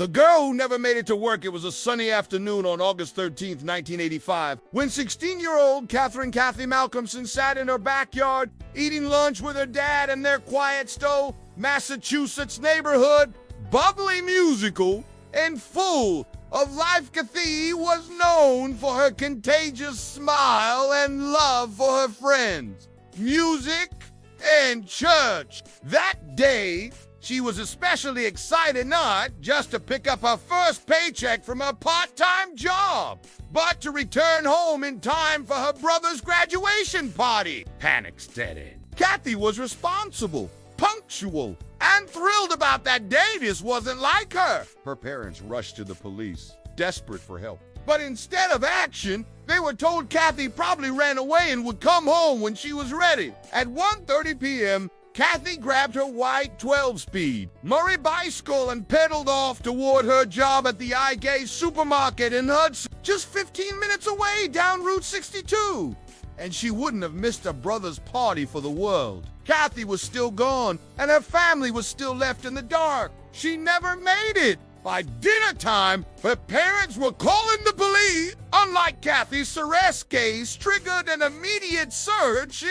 The girl who never made it to work. It was a sunny afternoon on August 13th, 1985, when 16-year-old Kathy Malcolmson sat in her backyard, eating lunch with her dad in their quiet Stowe, Massachusetts neighborhood. Bubbly, musical, and full of life, Kathy was known for her contagious smile and love for her friends, music, and church. That day, she was especially excited not just to pick up her first paycheck from her part-time job, but to return home in time for her brother's graduation party. Panic set in. Kathy was responsible, punctual, and thrilled about that day. This wasn't like her. Her parents rushed to the police, desperate for help. But instead of action, they were told Kathy probably ran away and would come home when she was ready. At 1:30 p.m., Kathy grabbed her white 12-speed Murray bicycle and pedaled off toward her job at the iGay supermarket in Hudson, just 15 minutes away down Route 62. And she wouldn't have missed her brother's party for the world. Kathy was still gone, and her family was still left in the dark. She never made it. By dinner time, her parents were calling the police. Unlike Kathy's arrest case triggered an immediate search.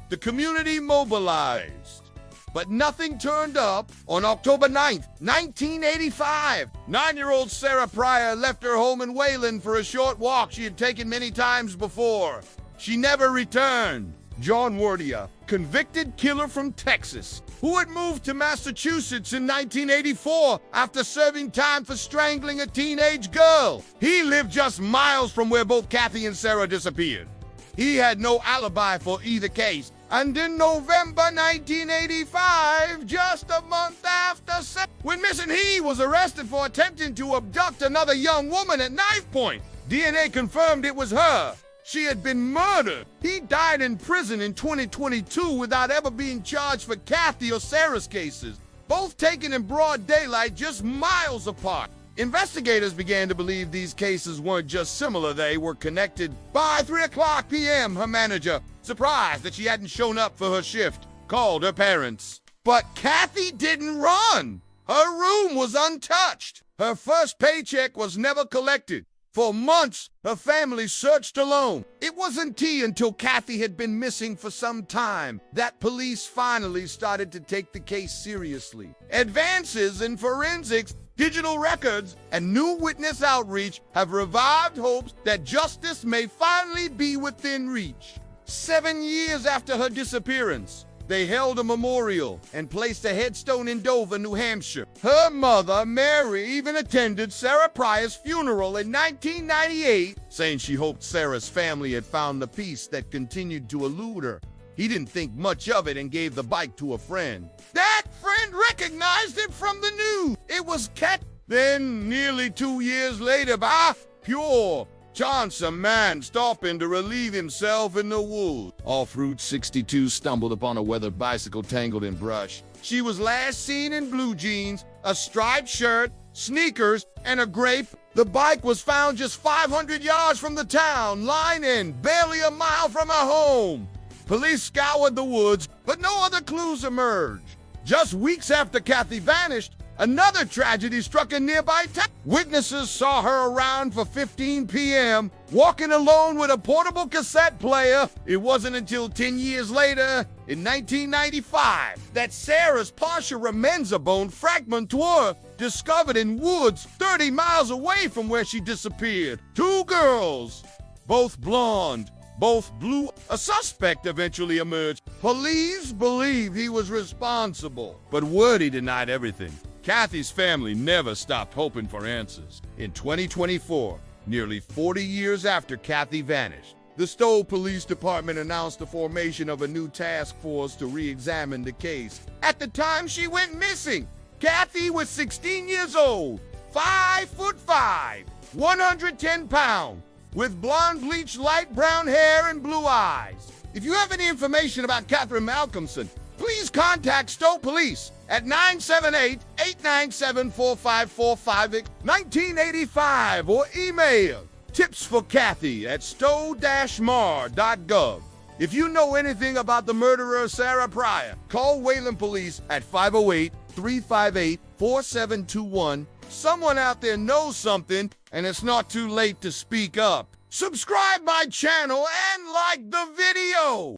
The community mobilized, but nothing turned up. On October 9th, 1985, 9-year-old Sarah Pryor left her home in Wayland for a short walk she had taken many times before. She never returned. John Wardia, convicted killer from Texas, who had moved to Massachusetts in 1984 after serving time for strangling a teenage girl. He lived just miles from where both Kathy and Sarah disappeared. He had no alibi for either case. And in November 1985, just a month after, when missing, he was arrested for attempting to abduct another young woman at knife point. DNA confirmed it was her. She had been murdered. He died in prison in 2022 without ever being charged for Kathy or Sarah's cases, both taken in broad daylight just miles apart. Investigators began to believe these cases weren't just similar, they were connected. By 3:00 p.m., her manager, surprised that she hadn't shown up for her shift, called her parents. But Kathy didn't run. Her room was untouched. Her first paycheck was never collected. For months, her family searched alone. It wasn't until Kathy had been missing for some time that police finally started to take the case seriously. Advances in forensics, digital records, and new witness outreach have revived hopes that justice may finally be within reach. 7 years after her disappearance, they held a memorial and placed a headstone in Dover, New Hampshire. Her mother, Mary, even attended Sarah Pryor's funeral in 1998, saying she hoped Sarah's family had found the peace that continued to elude her. He didn't think much of it and gave the bike to a friend. That friend recognized it from the news. It was Kat. Then, nearly 2 years later, by pure chance, a man stopping to relieve himself in the woods off Route 62 stumbled upon a weathered bicycle tangled in brush. She was last seen in blue jeans, a striped shirt, sneakers, and a grape. The bike was found just 500 yards from the town, lying in, barely a mile from her home. Police scoured the woods, but no other clues emerged. Just weeks after Kathy vanished, another tragedy struck a nearby town. Witnesses saw her around for 15 p.m., walking alone with a portable cassette player. It wasn't until 10 years later, in 1995, that Sarah's partial Remenza bone fragments were discovered in woods 30 miles away from where she disappeared. 2 girls, both blonde, both blue. A suspect eventually emerged. Police believe he was responsible, but Wardy denied everything. Kathy's family never stopped hoping for answers. In 2024, nearly 40 years after Kathy vanished, the Stowe Police Department announced the formation of a new task force to re-examine the case. At the time she went missing, Kathy was 16 years old, 5'5", 110 pounds, with blonde bleached light brown hair and blue eyes. If you have any information about Catherine Malcolmson, please contact Stowe Police at 978-897-4545 1985 or email tipsforkathy@stowe-mar.gov. If you know anything about the murderer Sarah Pryor, call Wayland Police at 358-4721. Someone out there knows something, and it's not too late to speak up. Subscribe my channel and like the video!